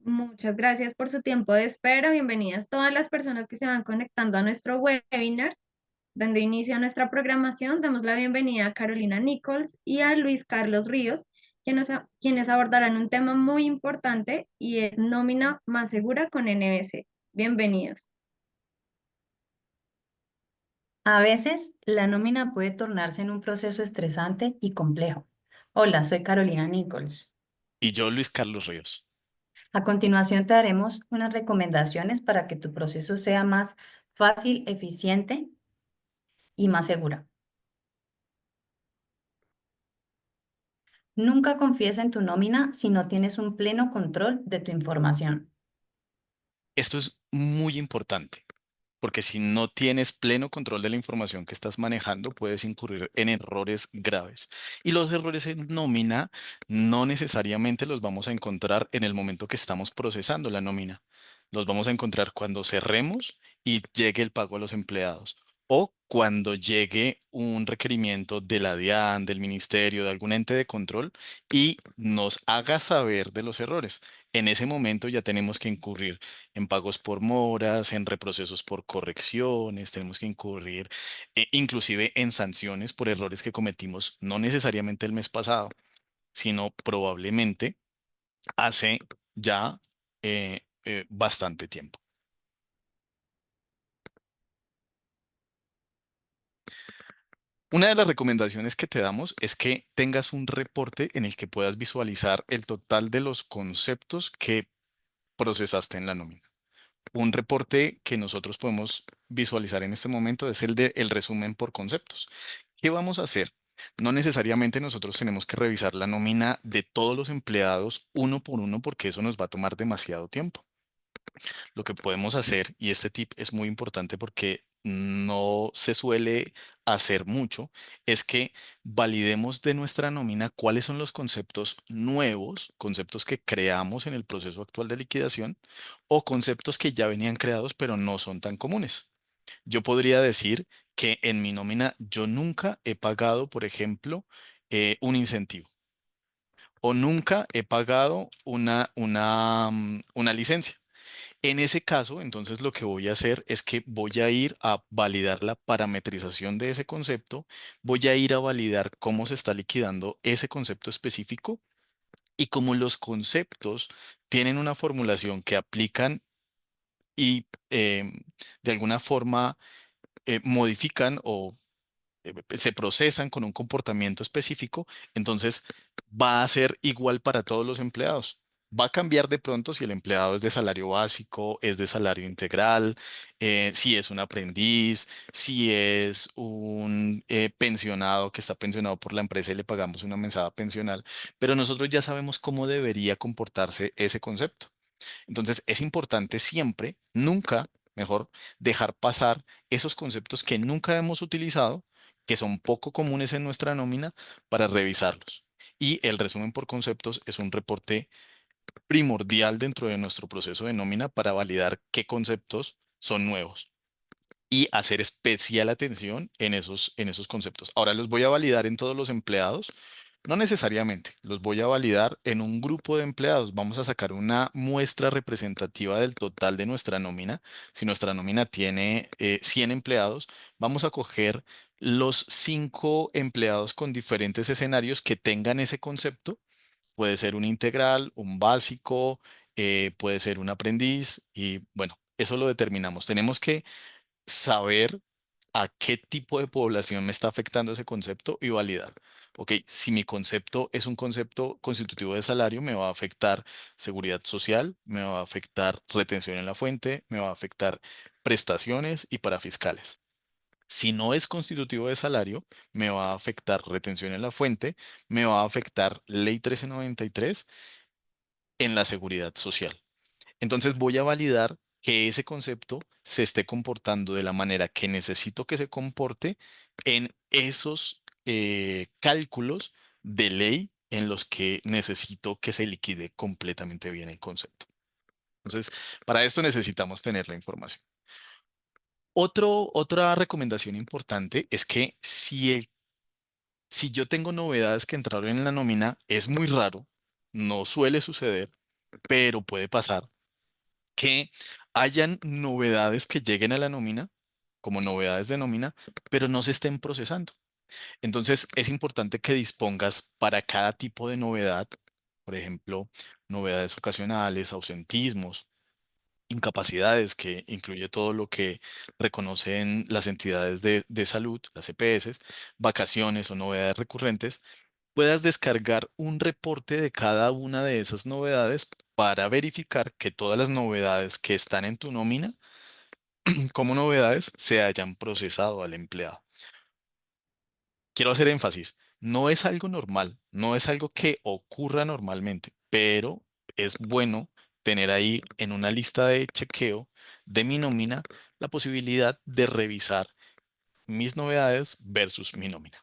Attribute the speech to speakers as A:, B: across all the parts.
A: Muchas gracias por su tiempo de espera. Bienvenidas todas las personas que se van conectando a nuestro webinar. Dando inicio a nuestra programación, damos la bienvenida a Carolina Nichols y a Luis Carlos Ríos, quienes abordarán un tema muy importante y es nómina más segura con NBC. Bienvenidos.
B: A veces, la nómina puede tornarse en un proceso estresante y complejo. Hola, soy Carolina Nichols.
C: Y yo, Luis Carlos Ríos.
B: A continuación, te daremos unas recomendaciones para que tu proceso sea más fácil, eficiente y más segura. Nunca confíes en tu nómina si no tienes un pleno control de tu información.
C: Esto es muy importante, porque si no tienes pleno control de la información que estás manejando, puedes incurrir en errores graves. Y los errores en nómina no necesariamente los vamos a encontrar en el momento que estamos procesando la nómina. Los vamos a encontrar cuando cerremos y llegue el pago a los empleados. O cuando llegue un requerimiento de la DIAN, del ministerio, de algún ente de control y nos haga saber de los errores. En ese momento ya tenemos que incurrir en pagos por moras, en reprocesos por correcciones, tenemos que incurrir inclusive en sanciones por errores que cometimos no necesariamente el mes pasado, sino probablemente hace ya bastante tiempo. Una de las recomendaciones que te damos es que tengas un reporte en el que puedas visualizar el total de los conceptos que procesaste en la nómina. Un reporte que nosotros podemos visualizar en este momento es el resumen por conceptos. ¿Qué vamos a hacer? No necesariamente nosotros tenemos que revisar la nómina de todos los empleados uno por uno porque eso nos va a tomar demasiado tiempo. Lo que podemos hacer, y este tip es muy importante porque no se suele hacer mucho, es que validemos de nuestra nómina cuáles son los conceptos nuevos, conceptos que creamos en el proceso actual de liquidación o conceptos que ya venían creados pero no son tan comunes. Yo podría decir que en mi nómina yo nunca he pagado, por ejemplo, un incentivo o nunca he pagado una licencia. En ese caso, entonces lo que voy a hacer es que voy a ir a validar la parametrización de ese concepto, voy a ir a validar cómo se está liquidando ese concepto específico y como los conceptos tienen una formulación que aplican y de alguna forma modifican o se procesan con un comportamiento específico, entonces va a ser igual para todos los empleados. Va a cambiar de pronto si el empleado es de salario básico, es de salario integral, si es un aprendiz, si es un pensionado que está pensionado por la empresa y le pagamos una mesada pensional, pero nosotros ya sabemos cómo debería comportarse ese concepto. Entonces es importante siempre, nunca, mejor, dejar pasar esos conceptos que nunca hemos utilizado, que son poco comunes en nuestra nómina, para revisarlos. Y el resumen por conceptos es un reporte primordial dentro de nuestro proceso de nómina para validar qué conceptos son nuevos y hacer especial atención en esos conceptos. Ahora los voy a validar en todos los empleados. No necesariamente, los voy a validar en un grupo de empleados. Vamos a sacar una muestra representativa del total de nuestra nómina. Si nuestra nómina tiene 100 empleados, vamos a coger los 5 empleados con diferentes escenarios que tengan ese concepto. Puede ser un integral, un básico, puede ser un aprendiz y bueno, eso lo determinamos. Tenemos que saber a qué tipo de población me está afectando ese concepto y validar. Ok, si mi concepto es un concepto constitutivo de salario, me va a afectar seguridad social, me va a afectar retención en la fuente, me va a afectar prestaciones y parafiscales. Si no es constitutivo de salario, me va a afectar retención en la fuente, me va a afectar ley 1393 en la seguridad social. Entonces voy a validar que ese concepto se esté comportando de la manera que necesito que se comporte en esos cálculos de ley en los que necesito que se liquide completamente bien el concepto. Entonces, para esto necesitamos tener la información. Otra recomendación importante es que si yo tengo novedades que entraron en la nómina, es muy raro, no suele suceder, pero puede pasar que hayan novedades que lleguen a la nómina, como novedades de nómina, pero no se estén procesando. Entonces, es importante que dispongas para cada tipo de novedad, por ejemplo, novedades ocasionales, ausentismos, incapacidades, que incluye todo lo que reconocen las entidades de salud, las EPS, vacaciones o novedades recurrentes, puedas descargar un reporte de cada una de esas novedades para verificar que todas las novedades que están en tu nómina como novedades se hayan procesado al empleado. Quiero hacer énfasis, no es algo normal, no es algo que ocurra normalmente, pero es bueno tener ahí en una lista de chequeo de mi nómina la posibilidad de revisar mis novedades versus mi nómina.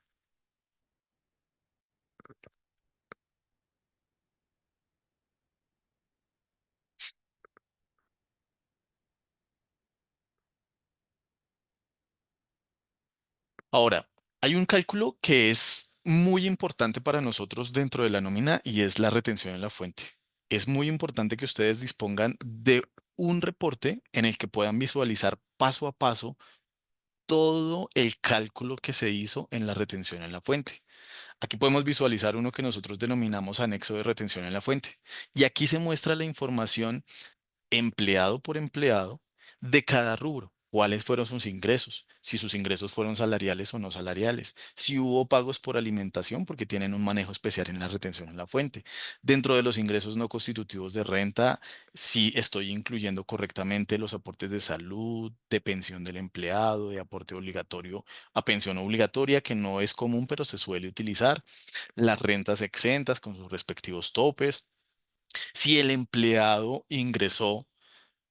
C: Ahora, hay un cálculo que es muy importante para nosotros dentro de la nómina y es la retención en la fuente. Es muy importante que ustedes dispongan de un reporte en el que puedan visualizar paso a paso todo el cálculo que se hizo en la retención en la fuente. Aquí podemos visualizar uno que nosotros denominamos anexo de retención en la fuente. Y aquí se muestra la información empleado por empleado de cada rubro. ¿Cuáles fueron sus ingresos? Si sus ingresos fueron salariales o no salariales. Si hubo pagos por alimentación, porque tienen un manejo especial en la retención en la fuente. Dentro de los ingresos no constitutivos de renta, si estoy incluyendo correctamente los aportes de salud, de pensión del empleado, de aporte obligatorio a pensión obligatoria, que no es común, pero se suele utilizar. Las rentas exentas con sus respectivos topes. Si el empleado ingresó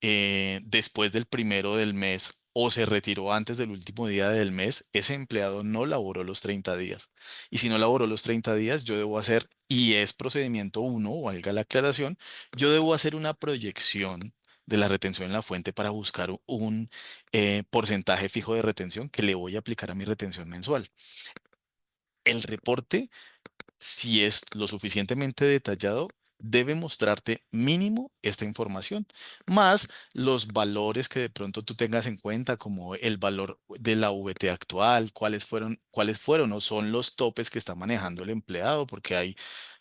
C: después del primero del mes o se retiró antes del último día del mes, ese empleado no laboró los 30 días. Y si no laboró los 30 días, yo debo hacer, y es procedimiento uno, valga la aclaración, yo debo hacer una proyección de la retención en la fuente para buscar un porcentaje fijo de retención que le voy a aplicar a mi retención mensual. El reporte, si es lo suficientemente detallado, debe mostrarte mínimo esta información, más los valores que de pronto tú tengas en cuenta, como el valor de la VT actual, cuáles fueron o son los topes que está manejando el empleado, porque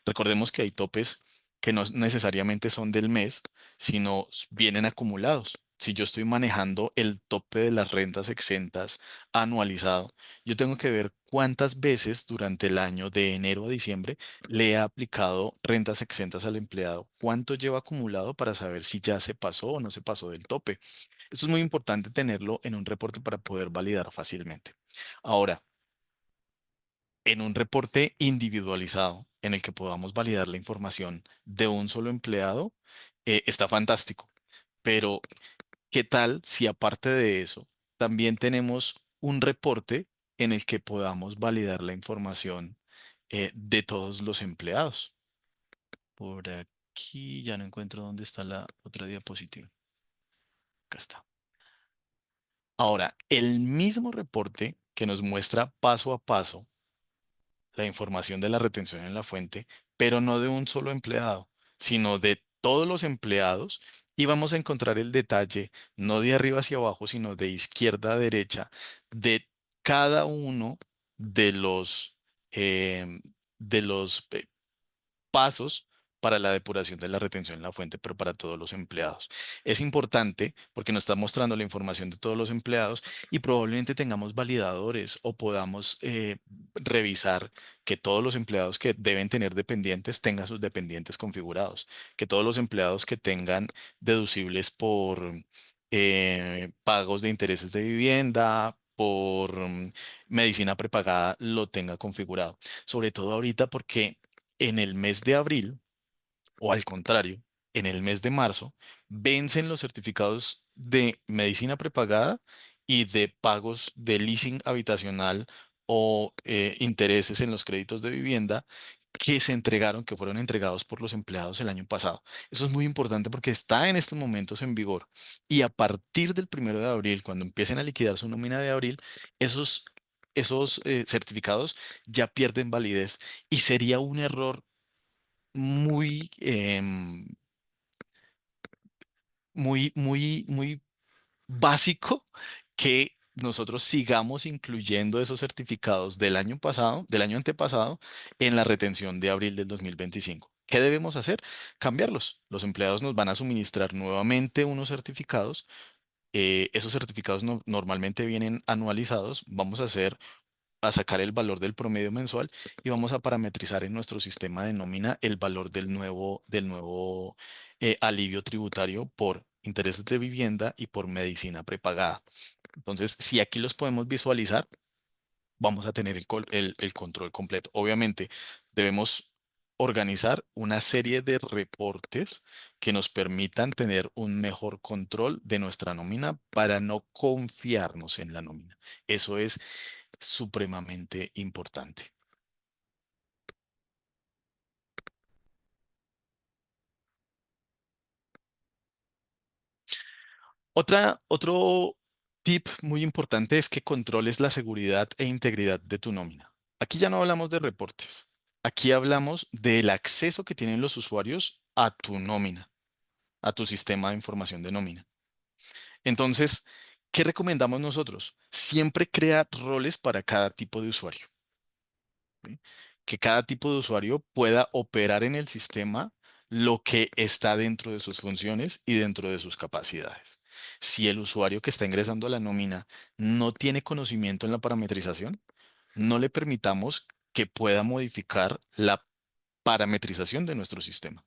C: recordemos que hay topes que no necesariamente son del mes, sino vienen acumulados. Si yo estoy manejando el tope de las rentas exentas anualizado, yo tengo que ver cuántas veces durante el año de enero a diciembre le he aplicado rentas exentas al empleado, cuánto lleva acumulado para saber si ya se pasó o no se pasó del tope. Esto es muy importante tenerlo en un reporte para poder validar fácilmente. Ahora, en un reporte individualizado en el que podamos validar la información de un solo empleado, está fantástico. Pero ¿qué tal si aparte de eso también tenemos un reporte en el que podamos validar la información de todos los empleados? Por aquí ya no encuentro dónde está la otra diapositiva. Acá está. Ahora, el mismo reporte que nos muestra paso a paso la información de la retención en la fuente, pero no de un solo empleado, sino de todos los empleados, y vamos a encontrar el detalle no de arriba hacia abajo, sino de izquierda a derecha, de cada uno de los, em, de los pasos para la depuración de la retención en la fuente, pero para todos los empleados. Es importante porque nos está mostrando la información de todos los empleados y probablemente tengamos validadores o podamos revisar que todos los empleados que deben tener dependientes tengan sus dependientes configurados, que todos los empleados que tengan deducibles por pagos de intereses de vivienda, por medicina prepagada, lo tenga configurado. Sobre todo ahorita porque en el mes de abril, o al contrario, en el mes de marzo, vencen los certificados de medicina prepagada y de pagos de leasing habitacional o intereses en los créditos de vivienda que se entregaron, que fueron entregados por los empleados el año pasado. Eso es muy importante porque está en estos momentos en vigor y a partir del 1 de abril, cuando empiecen a liquidar su nómina de abril, esos certificados ya pierden validez y sería un error muy muy básico que nosotros sigamos incluyendo esos certificados del año pasado, del año antepasado, en la retención de abril del 2025. ¿Qué debemos hacer? Cambiarlos. Los empleados nos van a suministrar nuevamente unos certificados. Esos certificados normalmente vienen anualizados. Vamos a sacar el valor del promedio mensual y vamos a parametrizar en nuestro sistema de nómina el valor del nuevo alivio tributario por intereses de vivienda y por medicina prepagada. Entonces, si aquí los podemos visualizar, vamos a tener el control completo. Obviamente, debemos organizar una serie de reportes que nos permitan tener un mejor control de nuestra nómina para no confiarnos en la nómina. Eso es supremamente importante. Otro tip muy importante es que controles la seguridad e integridad de tu nómina. Aquí ya no hablamos de reportes. Aquí hablamos del acceso que tienen los usuarios a tu nómina, a tu sistema de información de nómina. Entonces, ¿qué recomendamos nosotros? Siempre crea roles para cada tipo de usuario. ¿Sí? Que cada tipo de usuario pueda operar en el sistema lo que está dentro de sus funciones y dentro de sus capacidades. Si el usuario que está ingresando a la nómina no tiene conocimiento en la parametrización, no le permitamos que pueda modificar la parametrización de nuestro sistema.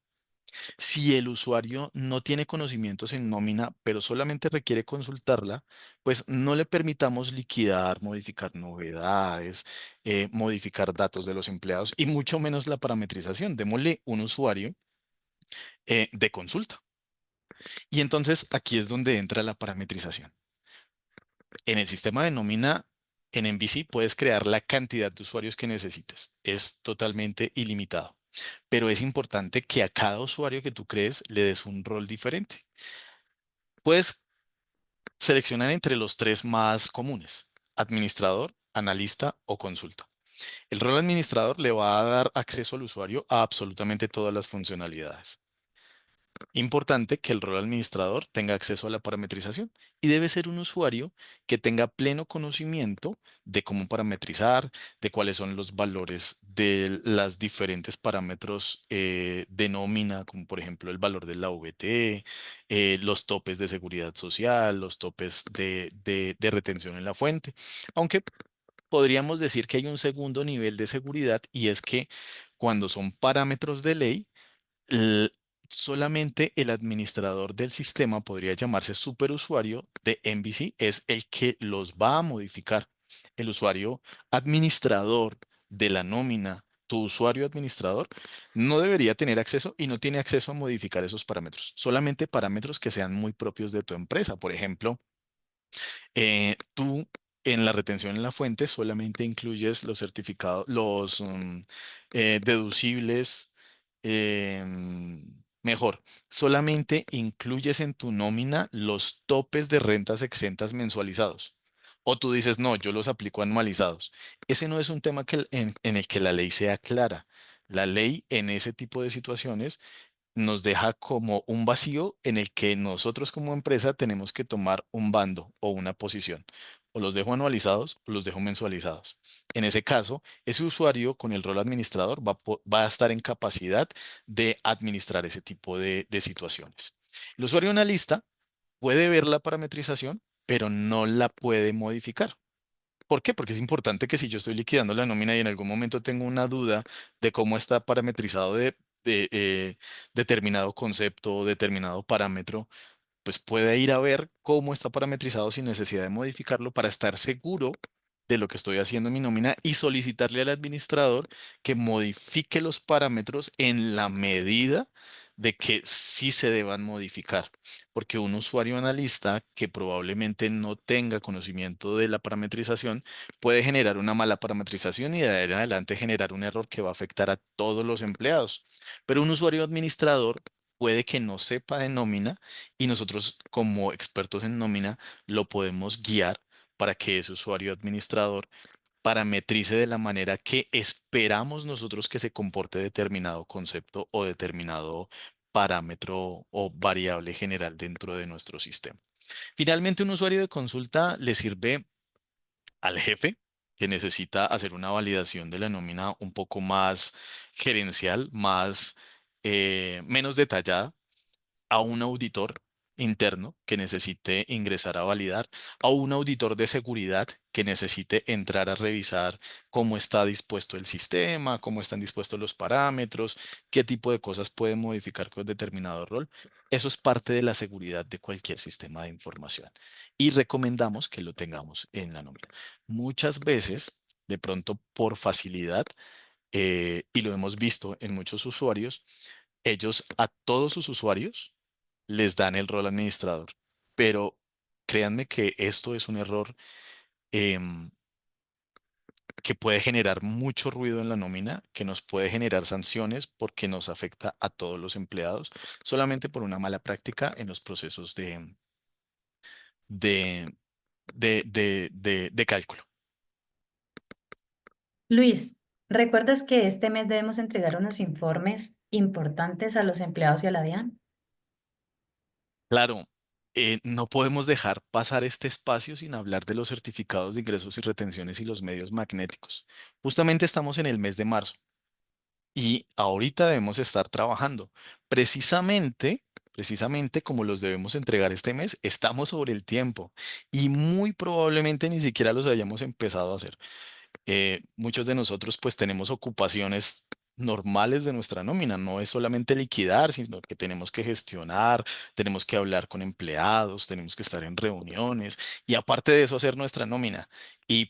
C: Si el usuario no tiene conocimientos en nómina, pero solamente requiere consultarla, pues no le permitamos liquidar, modificar novedades, modificar datos de los empleados y mucho menos la parametrización. Démosle un usuario de consulta. Y entonces aquí es donde entra la parametrización. En el sistema de nómina, en MVC, puedes crear la cantidad de usuarios que necesites. Es totalmente ilimitado. Pero es importante que a cada usuario que tú crees le des un rol diferente. Puedes seleccionar entre los tres más comunes: administrador, analista o consulta. El rol administrador le va a dar acceso al usuario a absolutamente todas las funcionalidades. Importante que el rol administrador tenga acceso a la parametrización y debe ser un usuario que tenga pleno conocimiento de cómo parametrizar, de cuáles son los valores de las diferentes parámetros de nómina, como por ejemplo el valor de la VT, los topes de seguridad social, los topes de retención en la fuente. Aunque podríamos decir que hay un segundo nivel de seguridad y es que cuando son parámetros de ley, l- solamente el administrador del sistema podría llamarse superusuario de MVC, es el que los va a modificar. El usuario administrador de la nómina, tu usuario administrador, no debería tener acceso y no tiene acceso a modificar esos parámetros, solamente parámetros que sean muy propios de tu empresa. Por ejemplo, tú en la retención en la fuente solamente incluyes los certificados, los deducibles, mejor, solamente incluyes en tu nómina los topes de rentas exentas mensualizados. O tú dices, no, yo los aplico anualizados. Ese no es un tema en el que la ley sea clara. La ley en ese tipo de situaciones nos deja como un vacío en el que nosotros como empresa tenemos que tomar un bando o una posición. O los dejo anualizados o los dejo mensualizados. En ese caso, ese usuario con el rol administrador va a estar en capacidad de administrar ese tipo de situaciones. El usuario analista puede ver la parametrización, pero no la puede modificar. ¿Por qué? Porque es importante que si yo estoy liquidando la nómina y en algún momento tengo una duda de cómo está parametrizado de determinado concepto o determinado parámetro, pues pueda ir a ver cómo está parametrizado sin necesidad de modificarlo para estar seguro de lo que estoy haciendo en mi nómina y solicitarle al administrador que modifique los parámetros en la medida de que sí se deban modificar. Porque un usuario analista que probablemente no tenga conocimiento de la parametrización puede generar una mala parametrización y de ahí en adelante generar un error que va a afectar a todos los empleados. Pero un usuario administrador puede que no sepa de nómina y nosotros como expertos en nómina lo podemos guiar para que ese usuario administrador parametrice de la manera que esperamos nosotros que se comporte determinado concepto o determinado parámetro. parámetro o variable general dentro de nuestro sistema. Finalmente, un usuario de consulta le sirve al jefe que necesita hacer una validación de la nómina un poco más gerencial, menos detallada, a un auditor interno que necesite ingresar a validar, a un auditor de seguridad que necesite entrar a revisar cómo está dispuesto el sistema, cómo están dispuestos los parámetros, qué tipo de cosas puede modificar con determinado rol. Eso es parte de la seguridad de cualquier sistema de información y recomendamos que lo tengamos en la nómina. Muchas veces, de pronto por facilidad, y lo hemos visto en muchos usuarios, ellos a todos sus usuarios les dan el rol administrador. Pero créanme que esto es un error em, que puede generar mucho ruido en la nómina, que nos puede generar sanciones porque nos afecta a todos los empleados solamente por una mala práctica en los procesos de, de cálculo.
B: Luis, ¿recuerdas que este mes debemos entregar unos informes importantes a los empleados y a la DIAN?
C: Claro, no podemos dejar pasar este espacio sin hablar de los certificados de ingresos y retenciones y los medios magnéticos. Justamente estamos en el mes de marzo. Y ahorita debemos estar trabajando. Precisamente como los debemos entregar este mes, estamos sobre el tiempo y muy probablemente ni siquiera los hayamos empezado a hacer. Muchos de nosotros pues tenemos ocupaciones normales de nuestra nómina, no es solamente liquidar, sino que tenemos que gestionar, tenemos que hablar con empleados, tenemos que estar en reuniones y aparte de eso hacer nuestra nómina. Y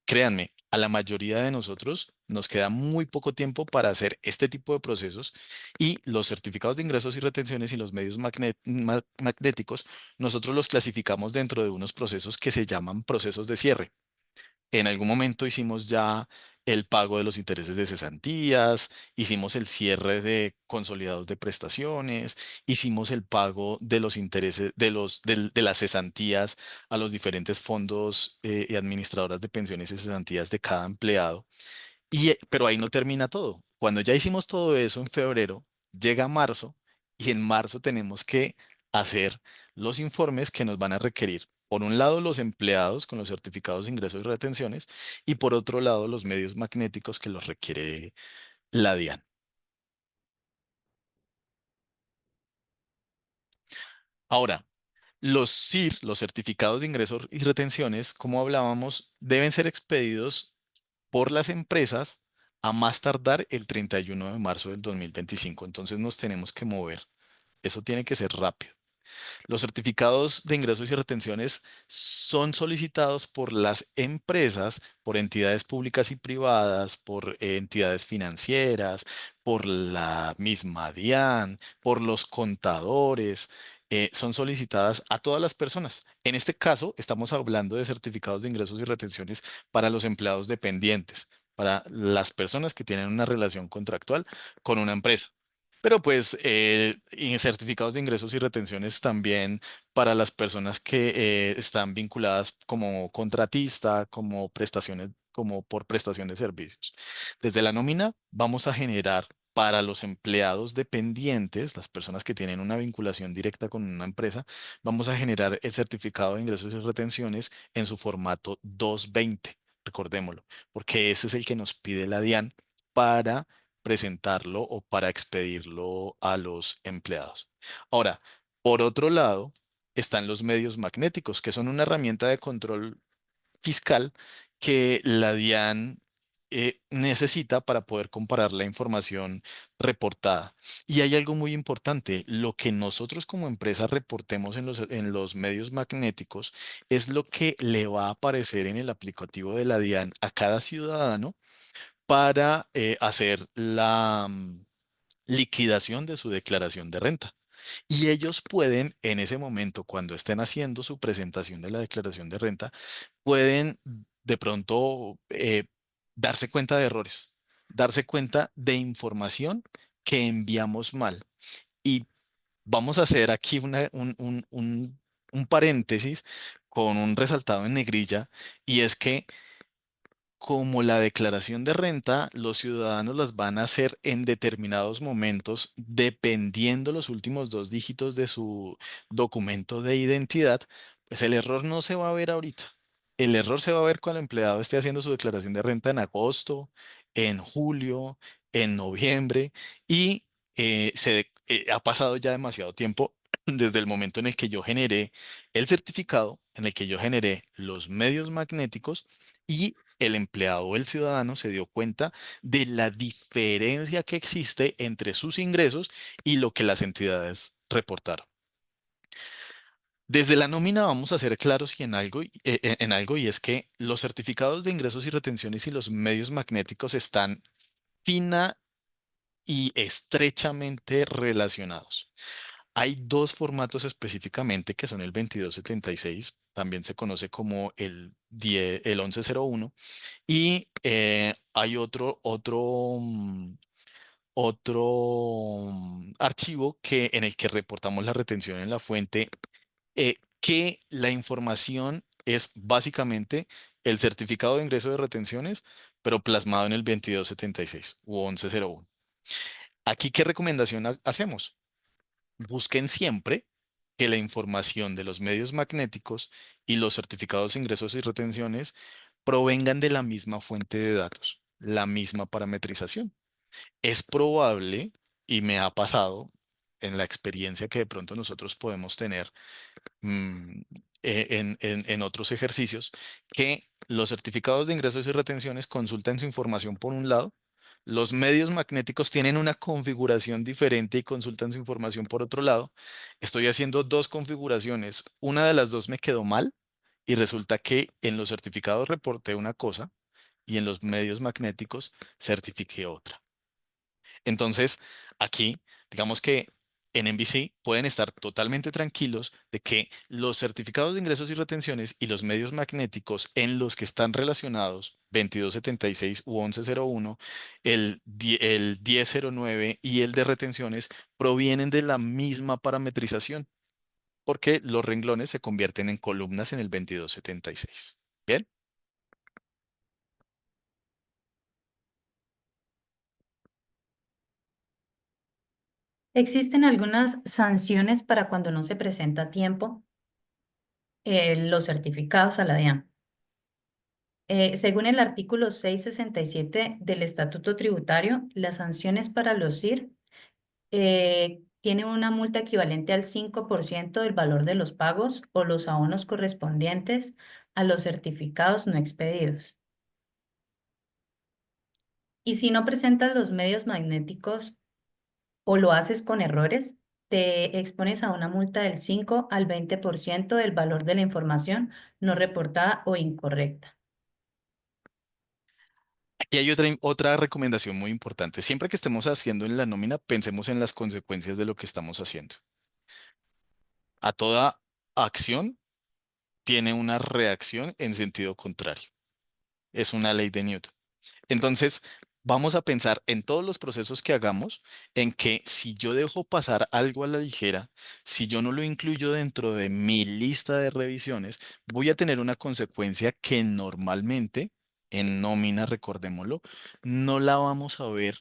C: créanme, a la mayoría de nosotros nos queda muy poco tiempo para hacer este tipo de procesos y los certificados de ingresos y retenciones y los medios magnéticos, nosotros los clasificamos dentro de unos procesos que se llaman procesos de cierre. En algún momento hicimos ya el pago de los intereses de cesantías, hicimos el cierre de consolidados de prestaciones, hicimos el pago de los intereses de las cesantías a los diferentes fondos y administradoras de pensiones y cesantías de cada empleado. Pero ahí no termina todo. Cuando ya hicimos todo eso en febrero, llega marzo y en marzo tenemos que hacer los informes que nos van a requerir, por un lado, los empleados con los certificados de ingresos y retenciones y por otro lado, los medios magnéticos que los requiere la DIAN. Ahora, los CIR, los certificados de ingresos y retenciones, como hablábamos, deben ser expedidos por las empresas a más tardar el 31 de marzo del 2025. Entonces nos tenemos que mover. Eso tiene que ser rápido. Los certificados de ingresos y retenciones son solicitados por las empresas, por entidades públicas y privadas, por entidades financieras, por la misma DIAN, por los contadores. Son solicitadas a todas las personas. En este caso, estamos hablando de certificados de ingresos y retenciones para los empleados dependientes, para las personas que tienen una relación contractual con una empresa. Pero pues y certificados de ingresos y retenciones también para las personas que están vinculadas como contratista, como prestaciones, como por prestación de servicios. Desde la nómina vamos a generar para los empleados dependientes, las personas que tienen una vinculación directa con una empresa, vamos a generar el certificado de ingresos y retenciones en su formato 220, recordémoslo, porque ese es el que nos pide la DIAN para presentarlo o para expedirlo a los empleados. Ahora, por otro lado, están los medios magnéticos, que son una herramienta de control fiscal que la DIAN necesita para poder comparar la información reportada. Y hay algo muy importante, lo que nosotros como empresa reportemos en los medios magnéticos es lo que le va a aparecer en el aplicativo de la DIAN a cada ciudadano para hacer la liquidación de su declaración de renta. Y ellos pueden, en ese momento, cuando estén haciendo su presentación de la declaración de renta, pueden de pronto darse cuenta de errores, darse cuenta de información que enviamos mal. Y vamos a hacer aquí un paréntesis con un resaltado en negrilla, y es que como la declaración de renta, los ciudadanos las van a hacer en determinados momentos, dependiendo los últimos dos dígitos de su documento de identidad, pues el error no se va a ver ahorita. El error se va a ver cuando el empleado esté haciendo su declaración de renta en agosto, en julio, en noviembre y ha pasado ya demasiado tiempo desde el momento en el que yo generé el certificado, en el que yo generé los medios magnéticos y el empleado o el ciudadano se dio cuenta de la diferencia que existe entre sus ingresos y lo que las entidades reportaron. Desde la nómina vamos a ser claros y en algo y es que los certificados de ingresos y retenciones y los medios magnéticos están fina y estrechamente relacionados. Hay dos formatos específicamente que son el 2276, también se conoce como el 1101, y hay otro archivo en el que reportamos la retención en la fuente, que la información es básicamente el certificado de ingreso de retenciones, pero plasmado en el 2276 u 1101. Aquí, ¿qué recomendación hacemos? Busquen siempre que la información de los medios magnéticos y los certificados de ingresos y retenciones provengan de la misma fuente de datos, la misma parametrización. Es probable, y me ha pasado en la experiencia que de pronto nosotros podemos tener mm, en otros ejercicios, que los certificados de ingresos y retenciones consultan su información por un lado, los medios magnéticos tienen una configuración diferente y consultan su información por otro lado. Estoy haciendo dos configuraciones, una de las dos me quedó mal y resulta que en los certificados reporté una cosa y en los medios magnéticos certifiqué otra. Entonces, aquí, digamos que en NBC pueden estar totalmente tranquilos de que los certificados de ingresos y retenciones y los medios magnéticos en los que están relacionados 2276 u 1101, el 1009 y el de retenciones provienen de la misma parametrización, porque los renglones se convierten en columnas en el 2276. ¿Bien?
B: Existen algunas sanciones para cuando no se presenta a tiempo los certificados a la DIAN. Según el artículo 667 del Estatuto Tributario, las sanciones para los CIR tienen una multa equivalente al 5% del valor de los pagos o los abonos correspondientes a los certificados no expedidos. Y si no presentas los medios magnéticos o lo haces con errores, te expones a una multa del 5 al 20% del valor de la información no reportada o incorrecta.
C: Aquí hay otra recomendación muy importante. Siempre que estemos haciendo en la nómina, pensemos en las consecuencias de lo que estamos haciendo. A toda acción tiene una reacción en sentido contrario. Es una ley de Newton. Entonces, vamos a pensar en todos los procesos que hagamos, en que si yo dejo pasar algo a la ligera, si yo no lo incluyo dentro de mi lista de revisiones, voy a tener una consecuencia que normalmente, en nómina, recordémoslo, no la vamos a ver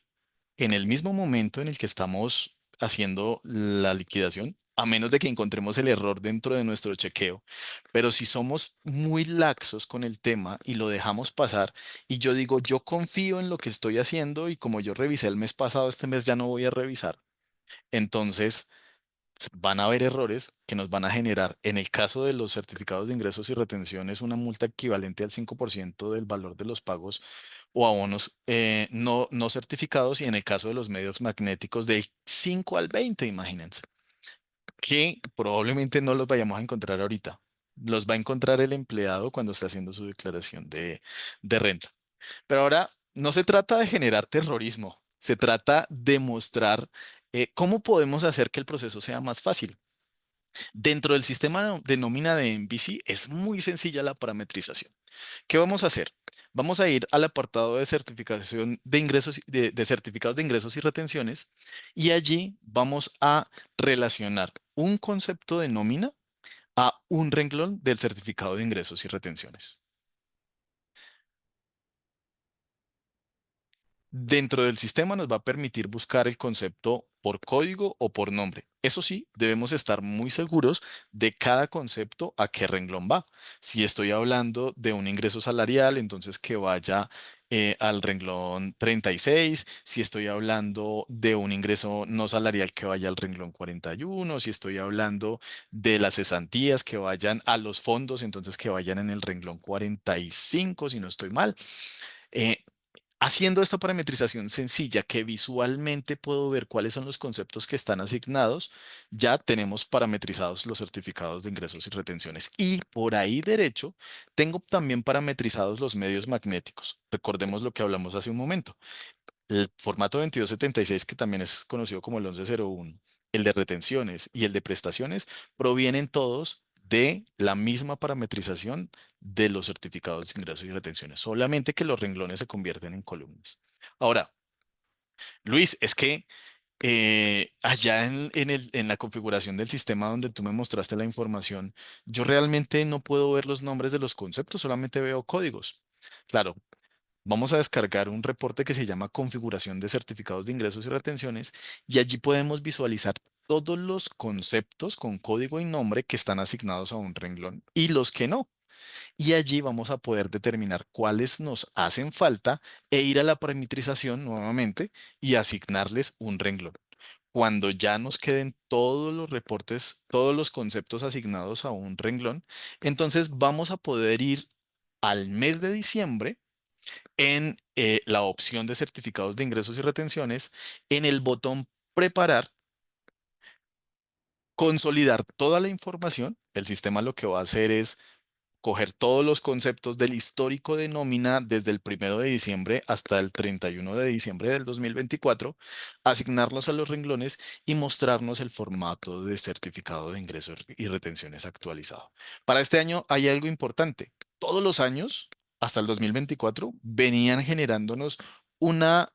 C: en el mismo momento en el que estamos haciendo la liquidación, a menos de que encontremos el error dentro de nuestro chequeo. Pero si somos muy laxos con el tema y lo dejamos pasar, y yo digo, yo confío en lo que estoy haciendo y como yo revisé el mes pasado, este mes ya no voy a revisar. Entonces, van a haber errores que nos van a generar, en el caso de los certificados de ingresos y retenciones, una multa equivalente al 5% del valor de los pagos o abonos no certificados, y en el caso de los medios magnéticos del 5 al 20, imagínense, que probablemente no los vayamos a encontrar ahorita. Los va a encontrar el empleado cuando está haciendo su declaración de renta. Pero ahora no se trata de generar terrorismo, se trata de mostrar cómo podemos hacer que el proceso sea más fácil. Dentro del sistema de nómina de MVC es muy sencilla la parametrización. ¿Qué vamos a hacer? Vamos a ir al apartado de certificación de ingresos, de certificados de ingresos y retenciones, y allí vamos a relacionar un concepto de nómina a un renglón del certificado de ingresos y retenciones. Dentro del sistema nos va a permitir buscar el concepto por código o por nombre. Eso sí, debemos estar muy seguros de cada concepto a qué renglón va. Si estoy hablando de un ingreso salarial, entonces que vaya al renglón 36. Si estoy hablando de un ingreso no salarial, que vaya al renglón 41. Si estoy hablando de las cesantías, que vayan a los fondos, entonces que vayan en el renglón 45, si no estoy mal. Eh, Haciendo esta parametrización sencilla que visualmente puedo ver cuáles son los conceptos que están asignados, ya tenemos parametrizados los certificados de ingresos y retenciones. Y por ahí derecho, tengo también parametrizados los medios magnéticos. Recordemos lo que hablamos hace un momento. El formato 2276, que también es conocido como el 1101, el de retenciones y el de prestaciones, provienen todos de la misma parametrización de los certificados de ingresos y retenciones, solamente que los renglones se convierten en columnas. Ahora, Luis, es que allá en la configuración del sistema donde tú me mostraste la información, yo realmente no puedo ver los nombres de los conceptos, solamente veo códigos. Claro, vamos a descargar un reporte que se llama Configuración de certificados de ingresos y retenciones, y allí podemos visualizar todos los conceptos con código y nombre que están asignados a un renglón y los que no. Y allí vamos a poder determinar cuáles nos hacen falta e ir a la parametrización nuevamente y asignarles un renglón. Cuando ya nos queden todos los reportes, todos los conceptos asignados a un renglón, entonces vamos a poder ir al mes de diciembre en la opción de certificados de ingresos y retenciones, en el botón preparar, consolidar toda la información. El sistema lo que va a hacer es coger todos los conceptos del histórico de nómina desde el 1 de diciembre hasta el 31 de diciembre del 2024, asignarlos a los renglones y mostrarnos el formato de certificado de ingresos y retenciones actualizado. Para este año hay algo importante. Todos los años, hasta el 2024, venían generándonos una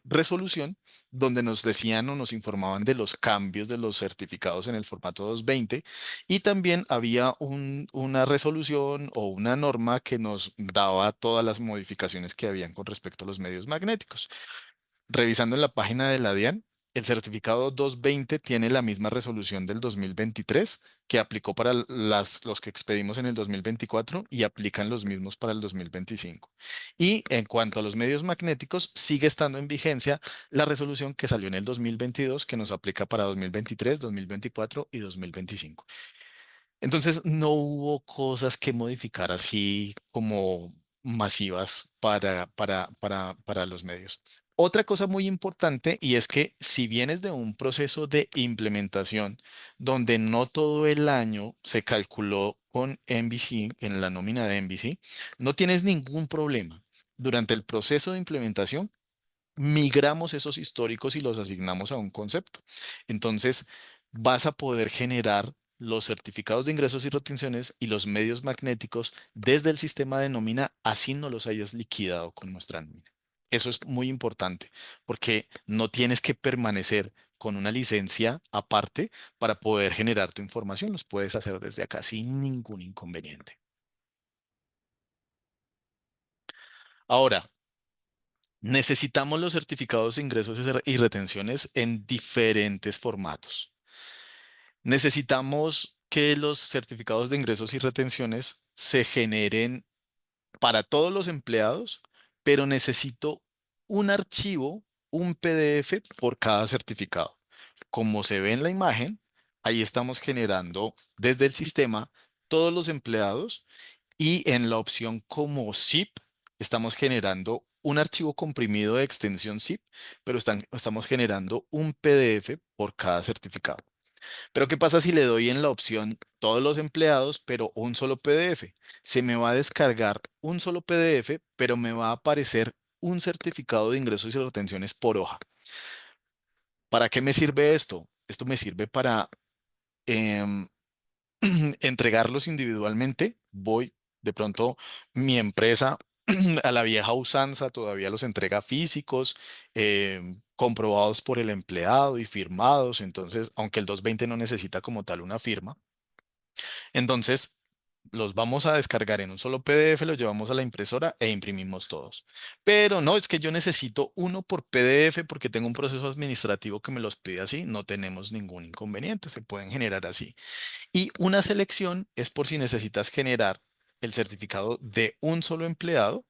C: resolución donde nos decían o nos informaban de los cambios de los certificados en el formato 220, y también había una resolución o una norma que nos daba todas las modificaciones que habían con respecto a los medios magnéticos. Revisando en la página de la DIAN, el certificado 220 tiene la misma resolución del 2023 que aplicó para los que expedimos en el 2024, y aplican los mismos para el 2025. Y en cuanto a los medios magnéticos, sigue estando en vigencia la resolución que salió en el 2022, que nos aplica para 2023, 2024 y 2025. Entonces, no hubo cosas que modificar así como masivas para los medios. Otra cosa muy importante, y es que si vienes de un proceso de implementación donde no todo el año se calculó con MVC, en la nómina de MVC, no tienes ningún problema. Durante el proceso de implementación, migramos esos históricos y los asignamos a un concepto. Entonces, vas a poder generar los certificados de ingresos y retenciones y los medios magnéticos desde el sistema de nómina, así no los hayas liquidado con nuestra nómina. Eso es muy importante porque no tienes que permanecer con una licencia aparte para poder generar tu información. Los puedes hacer desde acá sin ningún inconveniente. Ahora, necesitamos los certificados de ingresos y retenciones en diferentes formatos. Necesitamos que los certificados de ingresos y retenciones se generen para todos los empleados, pero necesito un archivo, un PDF por cada certificado. Como se ve en la imagen, ahí estamos generando desde el sistema todos los empleados, y en la opción como zip estamos generando un archivo comprimido de extensión zip, pero estamos generando un PDF por cada certificado. Pero ¿qué pasa si le doy en la opción todos los empleados, pero un solo PDF? Se me va a descargar un solo PDF, pero me va a aparecer un certificado de ingresos y retenciones por hoja. ¿Para qué me sirve esto? Esto me sirve para em, entregarlos individualmente. Voy, de pronto, mi empresa a la vieja usanza todavía los entrega físicos, comprobados por el empleado y firmados. Entonces, aunque el 220 no necesita como tal una firma, entonces Los vamos a descargar en un solo PDF, los llevamos a la impresora e imprimimos todos. Pero no, es que yo necesito uno por PDF porque tengo un proceso administrativo que me los pide así. No tenemos ningún inconveniente, se pueden generar así. Y una selección es por si necesitas generar el certificado de un solo empleado.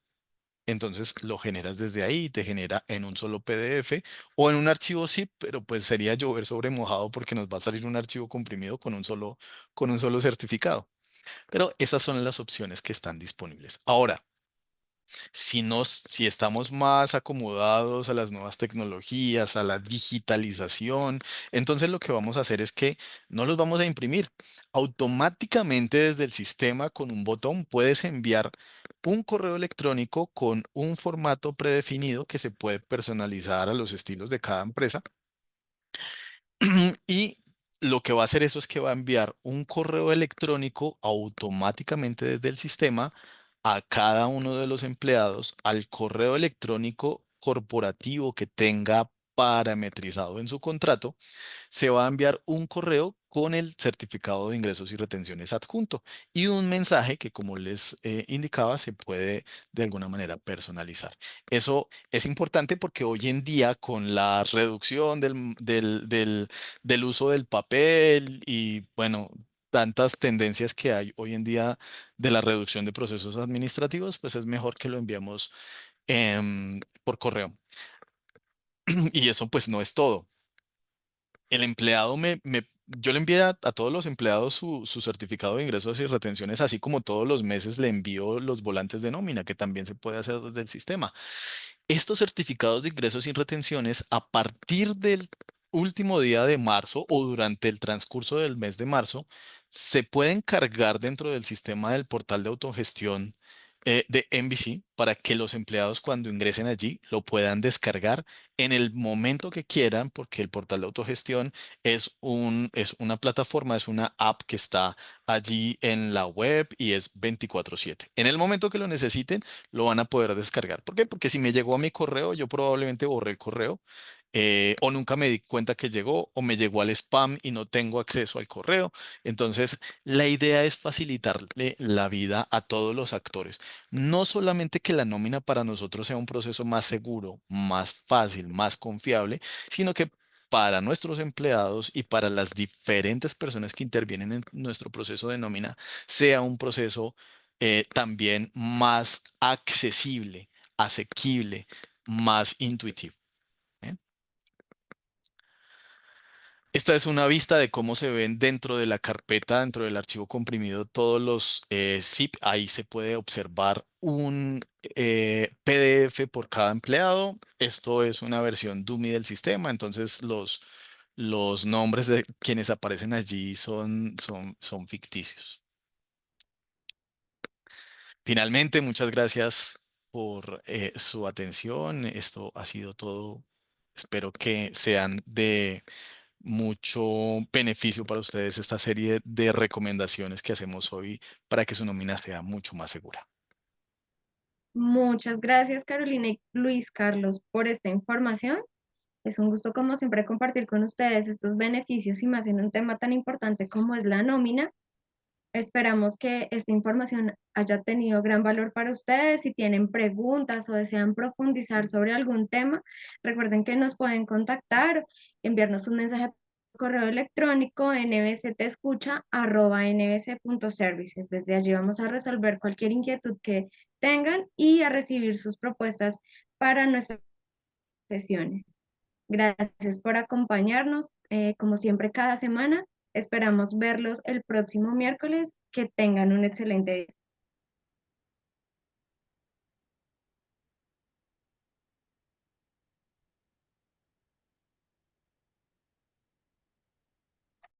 C: Entonces lo generas desde ahí y te genera en un solo PDF o en un archivo zip, pero pues sería llover sobre mojado porque nos va a salir un archivo comprimido con un solo certificado. Pero esas son las opciones que están disponibles. Ahora, si estamos más acomodados a las nuevas tecnologías, a la digitalización, entonces lo que vamos a hacer es que no los vamos a imprimir. Automáticamente desde el sistema con un botón puedes enviar un correo electrónico con un formato predefinido que se puede personalizar a los estilos de cada empresa. Y lo que va a hacer eso es que va a enviar un correo electrónico automáticamente desde el sistema a cada uno de los empleados al correo electrónico corporativo que tenga parametrizado en su contrato. Se va a enviar un correo con el certificado de ingresos y retenciones adjunto y un mensaje que, como les indicaba, se puede de alguna manera personalizar. Eso es importante porque hoy en día, con la reducción del uso del papel y, bueno, tantas tendencias que hay hoy en día de la reducción de procesos administrativos, pues es mejor que lo enviemos por correo. Y eso pues no es todo. El empleado yo le envié a todos los empleados su certificado de ingresos y retenciones, así como todos los meses le envío los volantes de nómina, que también se puede hacer desde el sistema. Estos certificados de ingresos y retenciones, a partir del último día de marzo o durante el transcurso del mes de marzo, se pueden cargar dentro del sistema del portal de autogestión de NBC para que los empleados, cuando ingresen allí, lo puedan descargar en el momento que quieran, porque el portal de autogestión es una plataforma, es una app que está allí en la web y es 24/7. En el momento que lo necesiten, lo van a poder descargar. ¿Por qué? Porque si me llegó a mi correo, yo probablemente borré el correo, o nunca me di cuenta que llegó, o me llegó al spam y no tengo acceso al correo. Entonces, la idea es facilitarle la vida a todos los actores. No solamente que la nómina para nosotros sea un proceso más seguro, más fácil, más confiable, sino que para nuestros empleados y para las diferentes personas que intervienen en nuestro proceso de nómina sea un proceso también más accesible, asequible, más intuitivo. ¿Eh? Esta es una vista de cómo se ven dentro de la carpeta, dentro del archivo comprimido, todos los zip. Ahí se puede observar un PDF por cada empleado. Esto es una versión dummy del sistema, entonces los nombres de quienes aparecen allí son ficticios. Finalmente, muchas gracias por su atención. Esto ha sido todo. Espero que sean de mucho beneficio para ustedes esta serie de recomendaciones que hacemos hoy para que su nómina sea mucho más segura.
A: Muchas gracias, Carolina y Luis Carlos, por esta información. Es un gusto, como siempre, compartir con ustedes estos beneficios y más en un tema tan importante como es la nómina. Esperamos que esta información haya tenido gran valor para ustedes. Si tienen preguntas o desean profundizar sobre algún tema, recuerden que nos pueden contactar, enviarnos un mensaje a correo electrónico nbctescucha@nbc.services. Desde allí vamos a resolver cualquier inquietud que tengan y a recibir sus propuestas para nuestras sesiones. Gracias por acompañarnos, como siempre, cada semana. Esperamos verlos el próximo miércoles. Que tengan un excelente día.